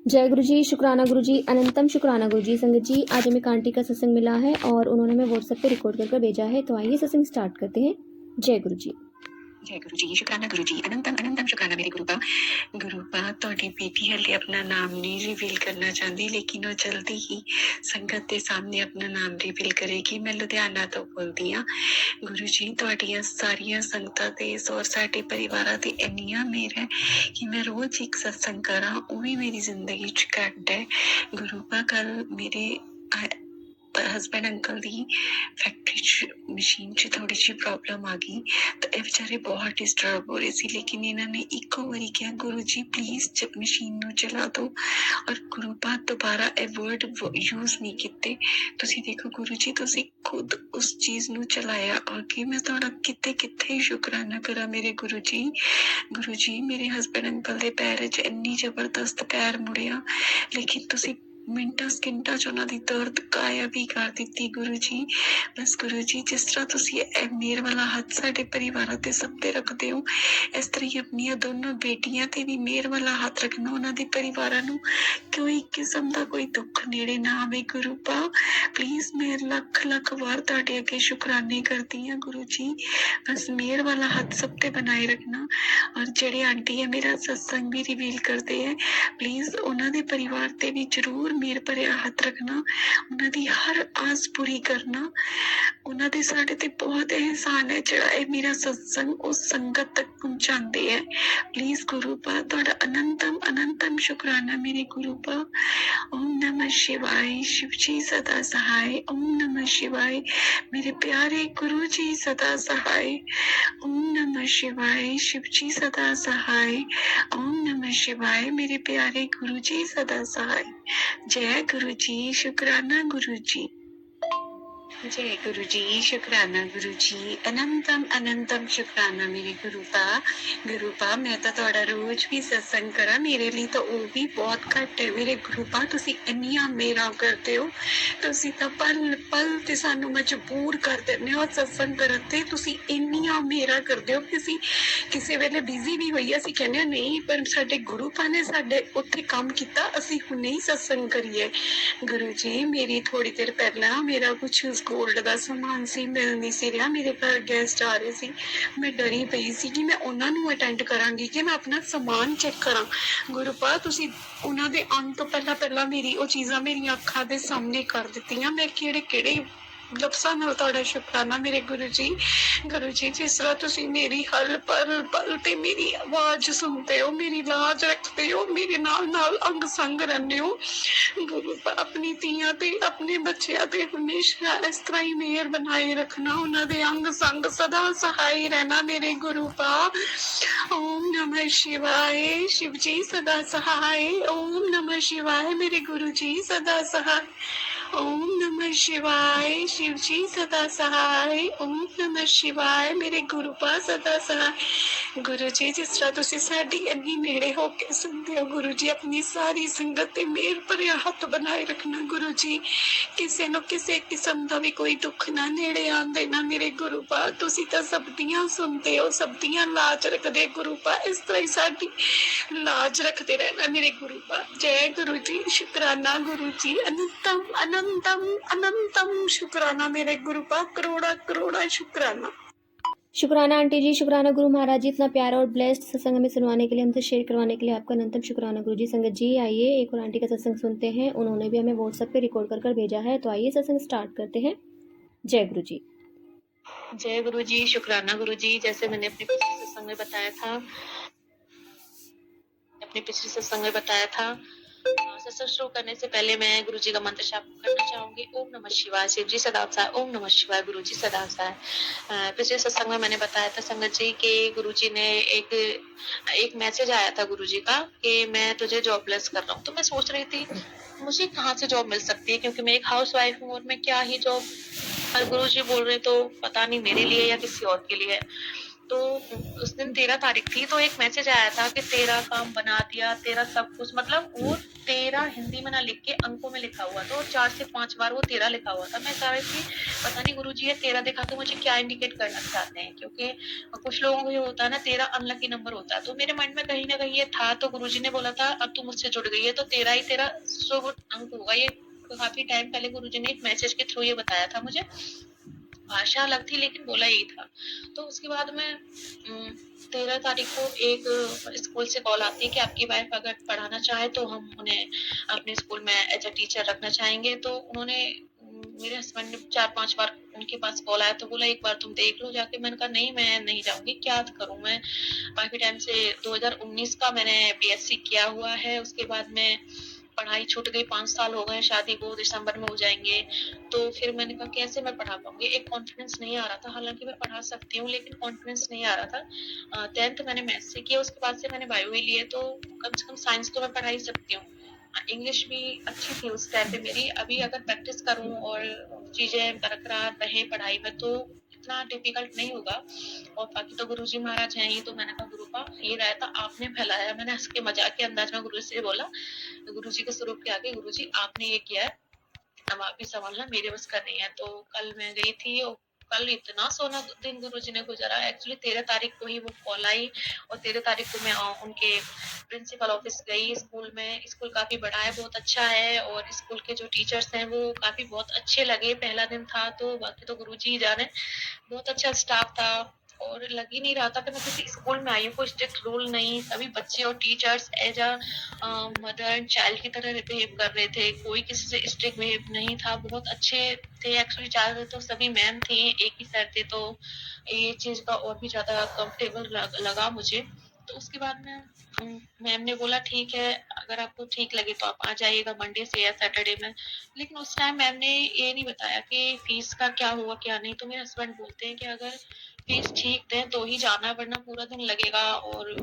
जय गुरु जी, शुक्राना गुरु जी, अनंतम शुक्राना गुरु जी। संगत जी, आज हमें एक आंटी का सत्संग मिला है और उन्होंने हमें व्हाट्सएप पे रिकॉर्ड कर भेजा है, तो आइए सत्संग स्टार्ट करते हैं। जय गुरु जी। जय गुरु जी, शुक्राना गुरु जी, अनंतम अनंतम शुक्राना मेरे गुरुपा ਤੁਹਾਡੀ ਬੇਟੀ ਹਲੇ ਆਪਣਾ ਨਾਮ ਨਹੀਂ ਰਿਵੀਲ ਕਰਨਾ ਚਾਹੁੰਦੀ, ਲੇਕਿਨ ਉਹ ਜਲਦੀ ਹੀ ਸੰਗਤ ਦੇ ਸਾਹਮਣੇ ਆਪਣਾ ਨਾਮ ਰਿਵੀਲ ਕਰੇਗੀ। ਮੈਂ ਲੁਧਿਆਣਾ ਤੋਂ ਬੋਲਦੀ ਹਾਂ। ਗੁਰੂ ਜੀ, ਤੁਹਾਡੀਆਂ ਸਾਰੀਆਂ ਸੰਗਤਾਂ ਤੇ ਔਰ ਸਾਡੇ ਪਰਿਵਾਰਾਂ ਤੇ ਇੰਨੀਆਂ ਮਿਹਰ ਹੈ ਕਿ ਮੈਂ ਰੋਜ਼ ਇੱਕ ਸਤਸੰਗ ਕਰਾਂ, ਉਹ ਵੀ ਮੇਰੀ ਜ਼ਿੰਦਗੀ 'ਚ ਘੱਟ ਹੈ। ਗੁਰੂਪਾ ਕੱਲ ਮੇਰੇ ਹਸਬੈਂਡ ਅੰਕਲ ਦੀ ਫੈਕਟਰੀ 'ਚ ਮਸ਼ੀਨ 'ਚ ਥੋੜ੍ਹੀ ਜਿਹੀ ਪ੍ਰੋਬਲਮ ਆ ਗਈ ਤਾਂ ਇਹ ਵਿਚਾਰੇ ਬਹੁਤ ਡਿਸਟਰਬ ਹੋ ਰਹੇ ਸੀ, ਲੇਕਿਨ ਇਹਨਾਂ ਨੇ ਇੱਕੋ ਵਾਰੀ ਕਿਹਾ ਗੁਰੂ ਜੀ ਪਲੀਜ਼ ਮਸ਼ੀਨ ਨੂੰ ਚਲਾ ਦਿਓ, ਔਰ ਗੁਰੂਪਾ ਦੁਬਾਰਾ ਇਹ ਵਰਡ ਯੂਜ਼ ਨਹੀਂ ਕੀਤੇ। ਤੁਸੀਂ ਦੇਖੋ ਗੁਰੂ ਜੀ, ਤੁਸੀਂ ਖੁਦ ਉਸ ਚੀਜ਼ ਨੂੰ ਚਲਾਇਆ ਆ ਕੇ ਮੈਂ ਤੁਹਾਡਾ ਕਿਤੇ ਕਿੱਥੇ ਸ਼ੁਕਰਾਨਾ ਕਰਾਂ ਮੇਰੇ ਗੁਰੂ ਜੀ। ਗੁਰੂ ਜੀ, ਮੇਰੇ ਹਸਬੈਂਡ ਅੰਕਲ ਦੇ ਪੈਰ 'ਚ ਇੰਨੀ ਜ਼ਬਰਦਸਤ ਪੈਰ ਮੁੜਿਆ, ਲੇਕਿਨ ਤੁਸੀਂ ਮਿੰਟਾਂ ਸਕਿੰਟਾਂ 'ਚ ਉਹਨਾਂ ਦੀ ਦਰਦ ਗਾਇਬ ਹੀ ਕਰ ਦਿੱਤੀ ਗੁਰੂ ਜੀ। ਬਸ ਗੁਰੂ ਜੀ, ਜਿਸ ਤਰ੍ਹਾਂ ਤੁਸੀਂ ਇਹ ਮੇਰ ਵਾਲਾ ਹੱਥ ਸਾਡੇ ਪਰਿਵਾਰਾਂ ਤੇ ਸਭ ਤੇ ਰੱਖਦੇ ਹੋ, ਇਸ ਤਰ੍ਹਾਂ ਹੀ ਆਪਣੀਆਂ ਦੋਨੋਂ ਬੇਟੀਆਂ ਤੇ ਵੀ ਮੇਰ ਵਾਲਾ ਹੱਥ ਰੱਖਣਾ। ਉਹਨਾਂ ਦੇ ਪਰਿਵਾਰਾਂ ਨੂੰ ਕੋਈ ਕਿਸਮ ਦਾ ਕੋਈ ਦੁੱਖ ਨੇੜੇ ਨਾ ਆਵੇ ਗੁਰੂਪਾ। ਪਲੀਜ਼ ਮੈਂ ਲੱਖ ਲੱਖ ਵਾਰ ਤੁਹਾਡੇ ਅੱਗੇ ਸ਼ੁਕਰਾਨੇ ਕਰਦੀ ਹਾਂ ਗੁਰੂ ਜੀ। ਬਸ ਮੇਰ ਵਾਲਾ ਹੱਥ ਸਭ ਤੇ ਬਣਾਏ ਰੱਖਣਾ। ਔਰ ਜਿਹੜੇ ਆਂਟੀ ਹੈ ਮੇਰਾ ਸਤਸੰਗ ਵੀ ਰਿਵੀਲ ਕਰਦੇ ਹੈ, ਪਲੀਜ਼ ਉਹਨਾਂ ਦੇ ਪਰਿਵਾਰ ਤੇ ਵੀ ਜ਼ਰੂਰ ਮੇਰ ਭਰਿਆ ਹੱਥ ਰੱਖਣਾ, ਉਹਨਾਂ ਦੀ ਹਰ ਆਸ ਪੂਰੀ ਕਰਨਾ। ਉਹਨਾਂ ਦੇ ਸਾਡੇ ਤੇ ਬਹੁਤ ਅਹਿਸਾਨ ਹੈ ਜਿਹੜਾ ਇਹ ਮੇਰਾ ਸਤਸੰਗ ਉਸ ਸੰਗਤ ਤੱਕ ਪਹੁੰਚਾਉਂਦੇ ਹੈ। ਪਲੀਜ਼ ਗੁਰੂਪਾ ਤੁਹਾਡਾ ਅਨੰਤਮ ਅਨੰਤਮ ਸ਼ੁਕਰਾਨਾ ਮੇਰੇ ਗੁਰੂਪਾ। ਓਮ ਨਮः शिवाय, शिव जी सदा सहाय। ओम नमः शिवाय, मेरे प्यारे गुरु जी सदा सहाय। ओम नमः शिवाय, शिव जी सदा सहाय। ओम नमः शिवाय, मेरे प्यारे गुरु जी सदा सहाय। जय गुरु जी, शुक्राना गुरु जी। जय गुरु जी, शुक्राना गुरु जी, अनंतम अनंतम शुक्राना मेरे गुरुपा। मैं तो ਤੁਹਾਡਾ ਰੋਜ਼ ਵੀ ਸਤਸੰਗ ਕਰਾਂ, ਮੇਰੇ ਲਈ ਤਾਂ ਉਹ ਵੀ ਬਹੁਤ ਘੱਟ ਹੈ ਮੇਰੇ ਗੁਰੂਪਾ। ਤੁਸੀਂ ਇੰਨੀਆਂ ਮੇਰਾ ਕਰਦੇ ਹੋ, ਤੁਸੀਂ ਤਾਂ ਪਲ ਪਲ ਤੇ ਸਾਨੂੰ ਮਜਬੂਰ ਕਰ ਦਿੰਦੇ ਹੋ ਸਤਸੰਗ ਕਰਨ ਤੇ। ਤੁਸੀਂ ਇੰਨੀਆਂ ਮੇਰਾ ਕਰਦੇ ਹੋ, ਤੁਸੀਂ ਕਿਸੇ ਵੇਲੇ ਬਿਜ਼ੀ ਵੀ ਹੋਈ ਅਸੀਂ ਕਹਿੰਦੇ ਨਹੀਂ, ਪਰ ਸਾਡੇ ਗੁਰੂਪਾ ਨੇ ਸਾਡੇ ਉੱਥੇ ਕੰਮ ਕੀਤਾ, ਅਸੀਂ ਹੁਣੇ ਹੀ ਸਤਸੰਗ ਕਰੀਏ। ਗੁਰੂ ਜੀ, ਮੇਰੀ ਥੋੜੀ ਦੇਰ ਪਹਿਲਾਂ ਮੇਰਾ ਕੁਛ ਗੋਲਡ ਦਾ ਸਮਾਨ ਸੀ, ਮਿਲ ਨਹੀਂ ਸੀ ਰਿਹਾ। ਮੇਰੇ ਘਰ ਗੈਸਟ ਆ ਰਹੇ ਸੀ, ਮੈਂ ਡਰੀ ਪਈ ਸੀ ਕਿ ਮੈਂ ਉਹਨਾਂ ਨੂੰ ਅਟੈਂਡ ਕਰਾਂਗੀ ਕਿ ਮੈਂ ਆਪਣਾ ਸਮਾਨ ਚੈੱਕ ਕਰਾਂ। ਗੁਰੂਪਾ, ਤੁਸੀਂ ਉਹਨਾਂ ਦੇ ਆਉਣ ਤੋਂ ਪਹਿਲਾਂ ਮੇਰੀ ਉਹ ਚੀਜ਼ਾਂ ਮੇਰੀਆਂ ਅੱਖਾਂ ਦੇ ਸਾਹਮਣੇ ਕਰ ਦਿੱਤੀਆਂ। ਮੈਂ ਕਿਹੜੇ ਲਫ਼ਜ਼ਾਂ ਨਾਲ ਤੁਹਾਡਾ ਸ਼ੁਕਰਾਨਾ ਮੇਰੇ ਗੁਰੂ ਜੀ। ਗੁਰੂ ਜੀ, ਜਿਸ ਤਰ੍ਹਾਂ ਤੁਸੀਂ ਮੇਰੀ ਹਰ ਪਲ ਤੇ ਮੇਰੀ ਆਵਾਜ਼ ਸੁਣਦੇ ਹੋ, ਮੇਰੀ ਲਾਜ ਰੱਖਦੇ ਹੋ, ਮੇਰੇ ਨਾਲ ਅੰਗ ਸੰਗ ਰਹਿੰਦੇ ਹੋ ਗੁਰੂਪਾ। ਆਪਣੀ ਧੀਆਂ ਤੇ ਆਪਣੇ ਬੱਚਿਆਂ ਤੇ ਹਮੇਸ਼ਾ ਇਸ ਤਰ੍ਹਾਂ ਹੀ ਮਿਹਰ ਬਣਾਏ ਰੱਖਣਾ, ਉਹਨਾਂ ਦੇ ਅੰਗ ਸੰਗ ਸਦਾ ਸਹਾਈ ਰਹਿਣਾ ਮੇਰੇ ਗੁਰੂਪਾ। ਓਮ ਨਮः शिवाय, शिव जी सदा सहाय। ओम नमः शिवाय, मेरे गुरु जी सदा सहाय। ओम नमः शिवाय, शिव जी सदा सहाय। ओम नमः शिवाय, मेरे गुरुपा सदा सहाय। गुरु जी, जिस तरह तुसी साडी इन्नी नेड़े हो के सुनते हो गुरु जी, अपनी सारी संगत ते मेहर भरिया हथ बनाए रखना गुरु जी। किसी नु किसी किस्म का भी कोई दुख ना नेड़े आन देना मेरे गुरुपा। तुसी तां सब दियां सुनते हो, सब दियां लाज रखदे गुरुपा, इस तरह ही साडी लाज रखते रहना मेरे गुरुपा। जय गुरु जी, शुक्राना गुरु जी, अनंतम अनंतम अनंतम शुक्राना मेरे गुरुपा, करोड़ा करोड़ा शुक्राना। शुक्राना आंटी जी, शुक्राना गुरु महाराज जी, इतना प्यारा और ब्लेस्ड सत्संग हमें सुनवाने के लिए, हमसे शेयर करवाने के लिए आपका अनंतम शुक्राना गुरु जी। संगत जी, आइए एक और आंटी का सत्संग सुनते हैं, उन्होंने भी हमें व्हाट्सएप पे रिकॉर्ड कर भेजा है, तो आइए सत्संग स्टार्ट करते हैं। जय गुरु जी। जय गुरु जी, शुक्राना गुरु जी। जैसे मैंने अपने पिछले सत्संग में बताया था, सत्संग शुरू करने से पहले मैं गुरु जी का मंत्र जाप करना चाहूंगी। ओम नमः शिवाय, शिव जी सदा सहाय। ओम नमः शिवाय, गुरु जी सदा सहाय। पिछले सत्संग में मैंने बताया था संगत जी कि गुरु जी ने एक मैसेज आया था गुरु जी का कि मैं तुझे जॉबलेस कर रहा हूँ। तो मैं सोच रही थी मुझे कहाँ से जॉब मिल सकती है, क्योंकि मैं एक हाउस वाइफ हूँ और मैं क्या ही जॉब। पर गुरु जी बोल रहे तो पता नहीं मेरे लिए या किसी और के लिए। तो उस दिन 13 तारीख थी, तो एक मैसेज आया था कि तेरा काम बना दिया, तेरा सब कुछ, मतलब वो 13 हिंदी में ना लिख के अंकों में लिखा हुआ था और 4 से 5 बार वो 13 लिखा हुआ था। मैं कह रही थी पता नहीं गुरुजी ये 13 दिखा के मुझे क्या इंडिकेट करना चाहते हैं, क्योंकि कुछ लोगों को जो होता है ना 13 अनलकी नंबर होता है, तो मेरे माइंड में कहीं ना कहीं ये था। तो गुरुजी ने बोला था अब तू मुझसे जुड़ गई है तो 13 ही तेरा शुभ अंक होगा। ये काफी टाइम पहले गुरुजी ने एक मैसेज के थ्रू ये बताया था मुझे। भाषा अलग थी लेकिन बोला यही था। तो उसके बाद में 13 तारीख को एक स्कूल से कॉल आती है कि आपकी वाइफ अगर पढ़ाना चाहे तो हम उन्हें अपने स्कूल में एज अ टीचर रखना चाहेंगे। तो उन्होंने मेरे हस्बैंड ने 4-5 बार उनके पास कॉल आया तो बोला एक बार तुम देख लो जाके। मैंने कहा नहीं मैं नहीं जाऊंगी, क्या करूं मैं, काफी टाइम से 2019 का मैंने बीएससी किया हुआ है। उसके बाद में पढ़ाई छूट गई, 5 साल हो गए शादी को, दिसंबर में हो जाएंगे। तो फिर मैंने कहा कैसे मैं पढ़ा पाऊंगी, एक कॉन्फिडेंस नहीं आ रहा था। हालांकि मैं पढ़ा सकती हूँ लेकिन कॉन्फिडेंस नहीं आ रहा था। 10th मैंने मैथ्स से किया, उसके बाद से मैंने बायो ही लिए, तो कम से कम साइंस तो मैं पढ़ा ही सकती हूँ। इंग्लिश भी अच्छी थी उस टाइम पे मेरी। अभी अगर प्रैक्टिस करूँ और चीजें बरकरार रहे पढ़ाई में तो इतना डिफिकल्ट नहीं होगा। और बाकी तो गुरुजी महाराज हैं ही। तो मैंने कहा गुरु का ये रायता आपने फैलाया। मैंने हंस के मजाक के अंदाज में गुरु से बोला, गुरुजी के स्वरूप के आगे, गुरुजी आपने ये किया है, अब आप ही संभालना, मेरे बस का नहीं है। तो कल मैं गई थी और कल इतना सोना दिन गुरुजी ने गुजारा। एक्चुअली 13 तारीख को ही वो कॉल आई और 13 तारीख को मैं उनके प्रिंसिपल ऑफिस गई। स्कूल में, स्कूल काफी बड़ा है, बहुत अच्छा है और स्कूल के जो टीचर्स हैं वो काफी बहुत अच्छे लगे। पहला दिन था तो बाकी तो गुरुजी ही जाने, बहुत अच्छा स्टाफ था और लग ही नहीं रहा था कि मैं किसी स्कूल में आई हूँ। कोई स्ट्रिक्ट रूल नहीं, सभी बच्चे और teachers as a mother and child की तरह बिहेव कर रहे थे। कोई किसी से स्ट्रिक्ट बिहेव नहीं था, बहुत अच्छे थे। एक्चुअली चार तो सभी मैम थी, एक ही सर थे, तो ये चीज का और भी ज्यादा कंफर्टेबल लगा मुझे। तो उसके बाद में मैम ने बोला ठीक है अगर आपको ठीक लगे तो आप आ जाइएगा मंडे से या सैटरडे में। लेकिन उस टाइम मैम ने ये नहीं बताया कि फीस का क्या हुआ क्या नहीं। तो मेरे हस्बैंड बोलते हैं कि अगर फीस ठीक दें तो ही जाना, वरना पूरा दिन लगेगा और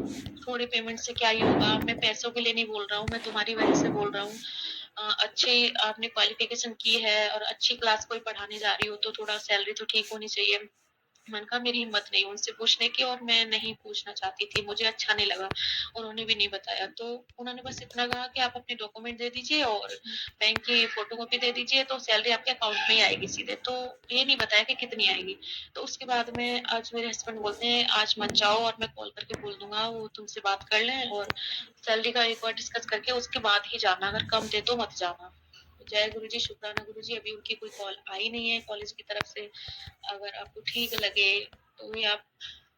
थोड़े पेमेंट से क्या ही होगा। मैं पैसों के लिए नहीं बोल रहा हूँ, मैं तुम्हारी वजह से बोल रहा हूँ। अच्छी आपने क्वालिफिकेशन की है और अच्छी क्लास कोई पढ़ाने जा रही हो तो थोड़ा सैलरी तो ठीक होनी चाहिए। मैंने कहा मेरी हिम्मत नहीं उनसे पूछने की और मैं नहीं पूछना चाहती थी, मुझे अच्छा नहीं लगा। उन्होंने भी नहीं बताया, तो उन्होंने बस इतना कहा कि आप अपने डॉक्यूमेंट दे दीजिए और बैंक की फोटोकॉपी दे दीजिए तो सैलरी आपके अकाउंट में ही आएगी सीधे। तो ये नहीं बताया कि कितनी आएगी। तो उसके बाद में आज मेरे हस्बैंड बोलते हैं आज मत जाओ और मैं कॉल करके बोल दूंगा, वो तुमसे बात कर लें और सैलरी का एक बार डिस्कस करके उसके बाद ही जाना, अगर कम दे तो मत जाना। जय गुरु जी, शुक्राना गुरु जी। अभी उनकी कोई कॉल आई नहीं है कॉलेज की तरफ से। अगर आपको ठीक लगे तो भी आप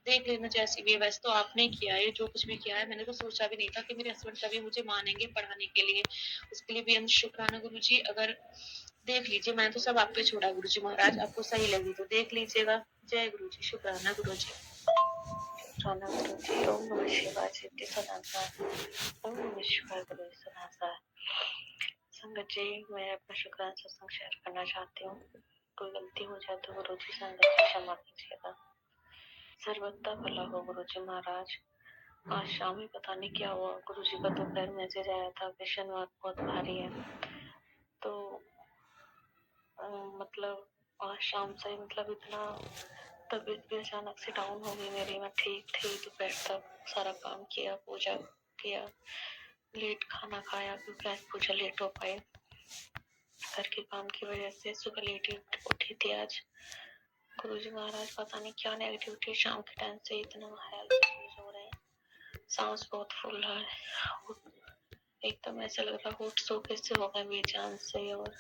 देख लेना जैसी भी है। वैसे तो आपने किया है जो कुछ भी किया है, मैंने तो सोचा भी नहीं था कि मेरे हस्बैंड कभी मुझे मानेंगे पढ़ाने के लिए। उसके लिए भी हम शुक्राना गुरु जी। अगर देख लीजिए, मैंने तो सब आप पे छोड़ा गुरु जी महाराज, आपको सही लगी तो देख लीजिएगा। जय गुरु जी, शुक्राना गुरु जी। शुक्राना गुरु जी। ओम नमः शिवाय। सिद्धि सदांसा। ओम नमः शिवाय गुरु सदांसा। संगत जी, मैं अपना शुक्राना सत्संग शेयर करना चाहती हूँ। कोई गलती हो जाए तो गुरु जी संगत जी क्षमा कीजिएगा। सर्वदा भला हो गुरु जी महाराज। आज शाम में पता नहीं क्या हुआ, गुरु जी का दोपहर मैसेज आया था कि शनिवार बहुत भारी है। तो मतलब आज शाम से मतलब इतना तबीयत भी अचानक से डाउन हो गई मेरी। मैं ठीक थी दोपहर तक, सारा काम किया, पूजा किया, लेट खाना खाया क्योंकि आज पूजा लेट हो पाई। घर के काम की वजह से सुबह लेट उठी थी आज। गुरुजी महाराज पता नहीं क्या नेगेटिविटी शाम के टाइम से इतना हेल्थ इश्यूज हो रहे हैं। सांस बहुत फूल रहा है, एकदम ऐसा लग रहा है होठ सूखे से हो गए बेजान से और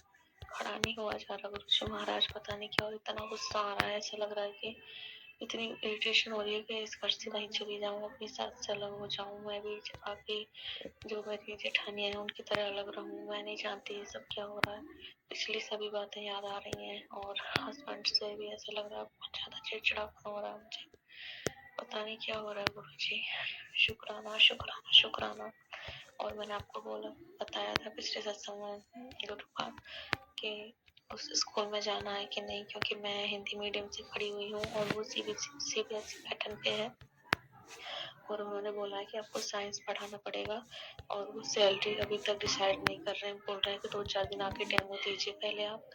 खड़ा नहीं हुआ जा रहा। गुरुजी महाराज पता नहीं क्या, और इतना गुस्सा आ रहा है, ऐसा लग रहा है कि इतनी इरिटेशन हो रही है कि इस घर से कहीं चली जाऊं, अपनी सास से अलग हो जाऊं। मैं भी बाकी जो मेरी जेठानियां हैं उनकी तरह अलग रहूं। मैं नहीं जानती ये सब क्या हो रहा है। पिछली सभी बातें याद आ रही हैं और हस्बैंड से भी ऐसा लग रहा है बहुत ज्यादा चिड़चिड़ापन हो रहा है मुझे। पता नहीं क्या हो रहा है गुरु जी। शुक्राना शुक्राना शुक्राना। और मैंने आपको बताया था पिछले सत्संग में गुरु का कि उस स्कूल में जाना है कि नहीं, क्योंकि मैं हिंदी मीडियम से पढ़ी हुई हूँ और वो सीबीएसई पैटर्न पे है। और उन्होंने बोला है कि आपको साइंस पढ़ाना पड़ेगा और वो सैलरी अभी तक डिसाइड नहीं कर रहे हैं। बोल रहे हैं कि 2-4 दिन आके डेमो दीजिए पहले आप,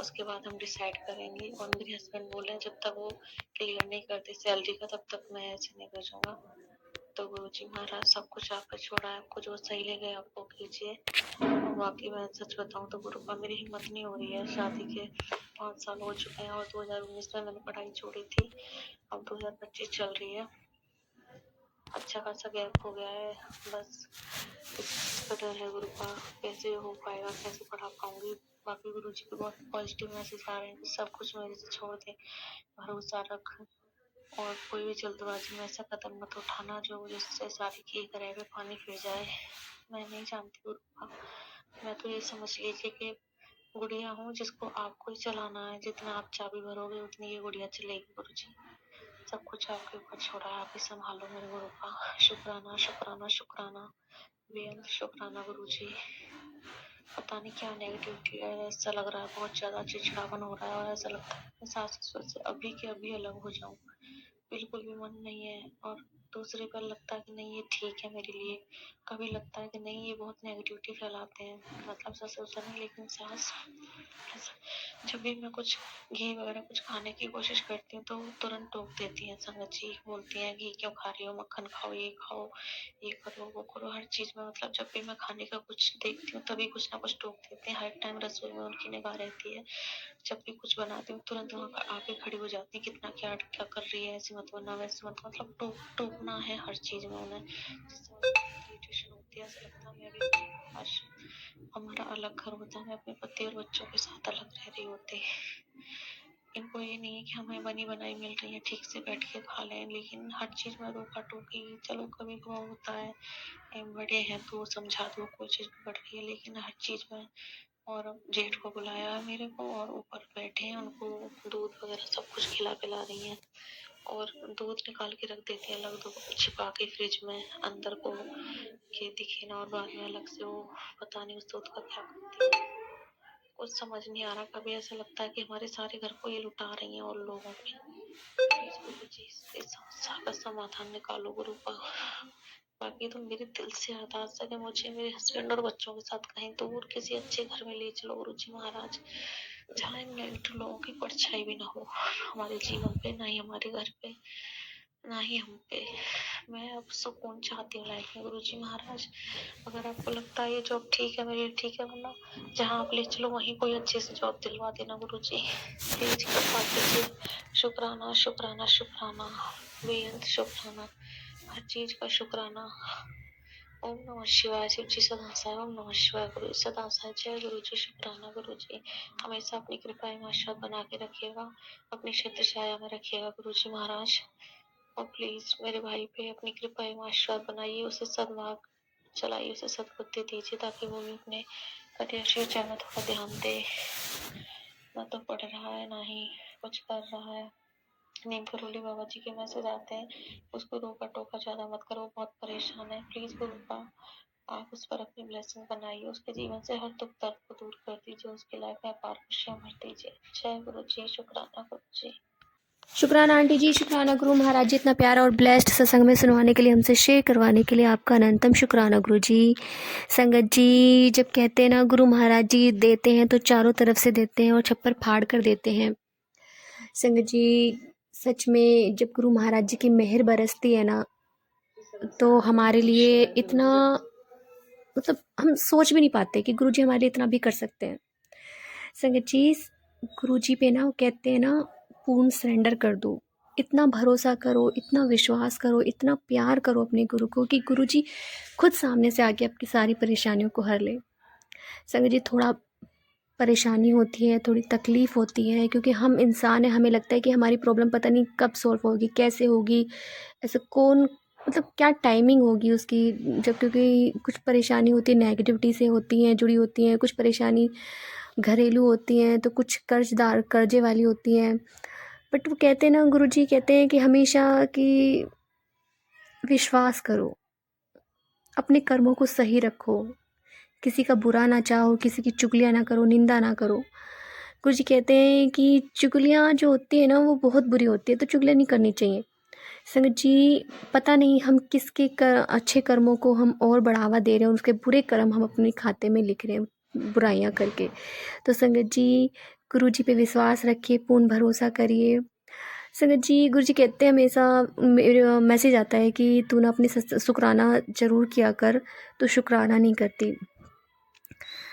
उसके बाद हम डिसाइड करेंगे। और मेरे हस्बैंड बोले हैं जब तक वो क्लियर नहीं करते सैलरी का तब तक मैं ऐसे नहीं भेजूंगा। तो गुरुजी महाराज सब कुछ आप पे छोड़ा है, आपको जो सही लगे आप वो कीजिए। और बाकी मैं सच बताऊं तो गुरुपा मेरी हिम्मत नहीं हो रही है। शादी के 5 साल हो चुके हैं और 2019 में मैंने पढ़ाई छोड़ी थी, अब 2025 चल रही है, अच्छा खासा गैप हो गया है। बस इस पर है गुरुपा, कैसे हो पाएगा, कैसे पढ़ा पाऊंगी। बाकी गुरुजी के बहुत पॉजिटिव मैसेज आ रहे हैं कि सब कुछ मेरे से छोड़ दे, भरोसा रख और कोई भी जल्दबाजी में ऐसा कदम मत उठाना जो जिससे शादी किए कराए हुए पानी फिर जाए। मैं नहीं जानती गुरुपा, मैं तो ये समझ लीजिए कि गुड़िया हूँ जिसको आपको ही चलाना है। जितना आप चाबी भरोगे उतनी ये गुड़िया चलेगी गुरुजी। सब कुछ आपके ऊपर छोड़ा है, आप ही संभालो मेरे गुरुपा। शुक्राना शुक्राना शुक्राना, बेअंत शुक्राना गुरुजी। पता नहीं क्या नेगेटिविटी है, ऐसा लग रहा है बहुत ज्यादा चिड़चिड़ापन हो रहा है और ऐसा लगता है मैं सास ससुर से अभी के अभी अलग हो जाऊं। बिल्कुल भी मन नहीं है। और दूसरे पर लगता है कि नहीं ये ठीक है मेरे लिए, कभी लगता है कि नहीं ये बहुत नेगेटिविटी फैलाते हैं, मतलब ससुर से नहीं लेकिन सास। जब भी मैं कुछ घी वगैरह कुछ खाने की कोशिश करती हूँ तो तुरंत टोक देती हैं संगत जी, बोलती हैं घी क्यों खा रही हो, मक्खन खाओ, ये करो वो करो, हर चीज में मतलब जब भी मैं खाने का कुछ देखती हूँ तभी कुछ ना कुछ टोक देते हैं। हर टाइम रसोई में उनकी निगाह रहती है, जब भी कुछ बनाती हूँ तुरंत वहाँ पर आके खड़ी हो जाती है, कितना क्या क्या कर रही है, ऐसे मत बनना वैसे मत, मतलब टोकना है हर चीज में उन्हें, जिससे इरिटेशन होती है। ऐसा लगता है मैं भी काश हमारा अलग घर होता, मैं अपने पति और बच्चों के साथ अलग रह रही होती। इनको ये नहीं है कि हमें बनी बनाई मिल रही है, ठीक से बैठ के खा लें, लेकिन हर चीज में रोका टोकी। चलो कभी कभार होता है, बड़े हैं तो समझा दो, कोई चीज बिगड़ रही है, लेकिन हर चीज में। और जेठ को बुलाया है मेरे को और ऊपर बैठे हैं, उनको दूध वगैरह सब कुछ खिला पिला रही हैं और दूध निकाल के रख देती है अलग, दो छिपा के फ्रिज में अंदर को कि दिखे ना, और बाद में अलग से वो पता नहीं उस दूध का क्या करती है, कुछ समझ नहीं आ रहा। कभी ऐसा लगता है कि हमारे सारे घर को ये लुटा रही हैं और लोगों पे। इस समस्या का समाधान निकालो गुरुपा। बाकी तो मेरे दिल से अरदास है कि मुझे मेरे हस्बैंड और बच्चों के साथ कहीं दूर किसी अच्छे घर में ले चलो गुरुजी महाराज, जहाँ इन नेगेटिव लोगों की परछाई भी ना हो हमारे जीवन पे, ना ही हमारे घर पे, ना ही हम पे। मैं अब सुकून चाहती हूँ लाइफ में गुरुजी महाराज। अगर आपको लगता है ये जॉब ठीक है मेरे लिए ठीक है, वरना जहाँ आप ले चलो वहीं कोई अच्छे से जॉब दिलवा देना गुरुजी, प्लीज कृपा कीजिए। शुक्राना शुक्राना शुक्राना, बेअंत शुक्राना, हर चीज का शुक्राना। ओम नमः शिवाय, शिव जी सदा साई, ओम नमः शिवाय, गुरु सदा साई, जय गुरु जी, शुक्राना गुरु जी। हमेशा अपनी कृपा एवं आशीर्वाद बना के रखिएगा, अपनी छत्र छाया में रखिएगा गुरु जी महाराज। और प्लीज मेरे भाई पे अपनी कृपा एवं आशीर्वाद बनाइए, उसे सद्मार्ग चलाइए, उसे सद्बुद्धि दीजिए ताकि वो भी अपने करियर फ्यूचर में थोड़ा ध्यान दे। ना तो पढ़ रहा है ना ही कुछ कर रहा है। नीम करोली बाबा जी के मैसेज आते हैं, उसको रोका टोका ज्यादा मत करो, वो बहुत परेशान है। प्लीज गुरुपा आप उस पर अपनी ब्लेसिंग बनाइए, उसके जीवन से हर दुख दर्द को दूर कर दीजिए, उसकी लाइफ में अपार खुशियां भर दीजिए। जय गुरु जी, शुक्राना गुरु जी। शुक्राना आंटी जी, शुक्राना गुरु महाराज जी, इतना प्यारा और ब्लेस्ड सत्संग में सुनवाने के लिए, हमसे शेयर करवाने के लिए आपका अनंतम शुक्राना गुरु जी। संगत जी, जब कहते हैं ना गुरु महाराज जी देते हैं तो चारों तरफ से देते हैं और छप्पर फाड़ कर देते हैं। संगत जी, सच में जब गुरु महाराज जी की मेहर बरसती है ना तो हमारे लिए इतना, मतलब हम सोच भी नहीं पाते कि गुरु जी हमारे लिए इतना भी कर सकते हैं। संगत जी, गुरु जी पे ना वो कहते हैं ना पूर्ण सरेंडर कर दो, इतना भरोसा करो, इतना विश्वास करो, इतना प्यार करो अपने गुरु को कि गुरु जी खुद सामने से आके आपकी सारी परेशानियों को हर ले। संगत जी, थोड़ा परेशानी होती है, थोड़ी तकलीफ़ होती है, क्योंकि हम इंसान हैं, हमें लगता है कि हमारी प्रॉब्लम पता नहीं कब सॉल्व होगी, कैसे होगी, ऐसे कौन, मतलब क्या टाइमिंग होगी उसकी, जब क्योंकि कुछ परेशानी होती है नेगेटिविटी से होती हैं, जुड़ी होती हैं, कुछ परेशानी घरेलू होती हैं, तो कुछ कर्जे वाली होती हैं। बट वो कहते हैं ना, गुरुजी कहते हैं कि हमेशा कि विश्वास करो, अपने कर्मों को सही रखो, किसी का बुरा ना चाहो, किसी की चुगलियाँ ना करो, निंदा ना करो। गुरुजी कहते हैं कि चुगलियाँ जो होती है ना वो बहुत बुरी होती है, तो चुगलियाँ नहीं करनी चाहिए। संगत जी, पता नहीं हम किसके अच्छे कर्मों को हम और बढ़ावा दे रहे हैं और उसके बुरे कर्म हम अपने खाते में लिख रहे हैं बुराइयां करके। तो संगत जी, गुरु जी पे विश्वास रखिए, पूर्ण भरोसा करिए। संगत जी, गुरु जी कहते हैं हमेशा मेरे मैसेज आता है कि तू ना अपनी शुक्राना जरूर किया कर, तो शुक्राना नहीं करती।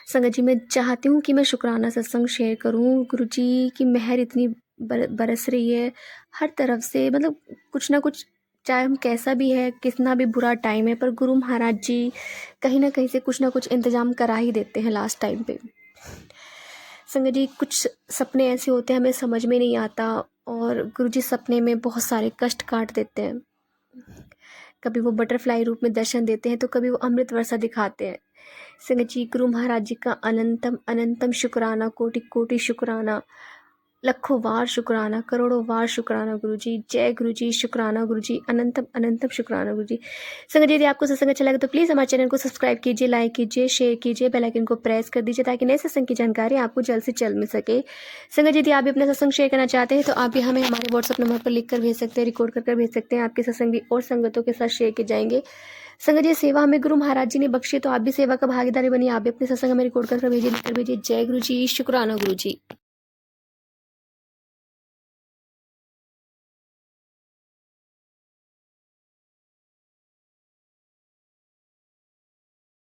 संगत जी, मैं चाहती हूँ कि मैं शुक्राना सत्संग शेयर करूँ। गुरु जी की मेहर इतनी बरस रही है हर तरफ से, मतलब कुछ ना कुछ, चाहे हम कैसा भी है, कितना भी बुरा टाइम है, पर गुरु महाराज जी कहीं ना कहीं से कुछ ना कुछ इंतजाम करा ही देते हैं लास्ट टाइम पे। संगत जी, कुछ सपने ऐसे होते हैं हमें समझ में नहीं आता और गुरु जी सपने में बहुत सारे कष्ट काट देते हैं। कभी वो बटरफ्लाई रूप में दर्शन देते हैं तो कभी वो अमृत वर्षा दिखाते हैं। संगत जी, गुरु महाराज जी का अनंतम अनंतम शुक्राना, कोटि कोटि शुक्राना, लाखों बार शुक्राना, करोड़ों बार शुक्राना गुरु जी। जय गुरु जी, शुक्राना गुरु जी, अनंतम अनंतम शुक्राना गुरु जी। संगत जी, यदि आपको सत्संग अच्छा लगे तो प्लीज़ हमारे चैनल को सब्सक्राइब कीजिए, लाइक कीजिए, शेयर कीजिए, बेल आइकन को प्रेस कर दीजिए ताकि नए सत्संग की जानकारी आपको जल्द से जल्द मिल सके। संगत जी, यदि आप भी अपना सत्संग शेयर करना चाहते हैं तो आप भी हमें हमारे व्हाट्सअप नंबर पर लिख कर भेज सकते हैं, रिकॉर्ड कर भेज सकते हैं। आपके सत्संग भी और संगतों के साथ शेयर किए जाएंगे। संगत जी, सेवा हमें गुरु महाराज जी ने बख्शी, तो आप भी सेवा का भागीदारी बनिए, आप भी अपने सत्संग में रिकॉर्ड कर भेजिए, लिख कर भेजिए। जय गुरु जी, शुक्राना गुरु जी।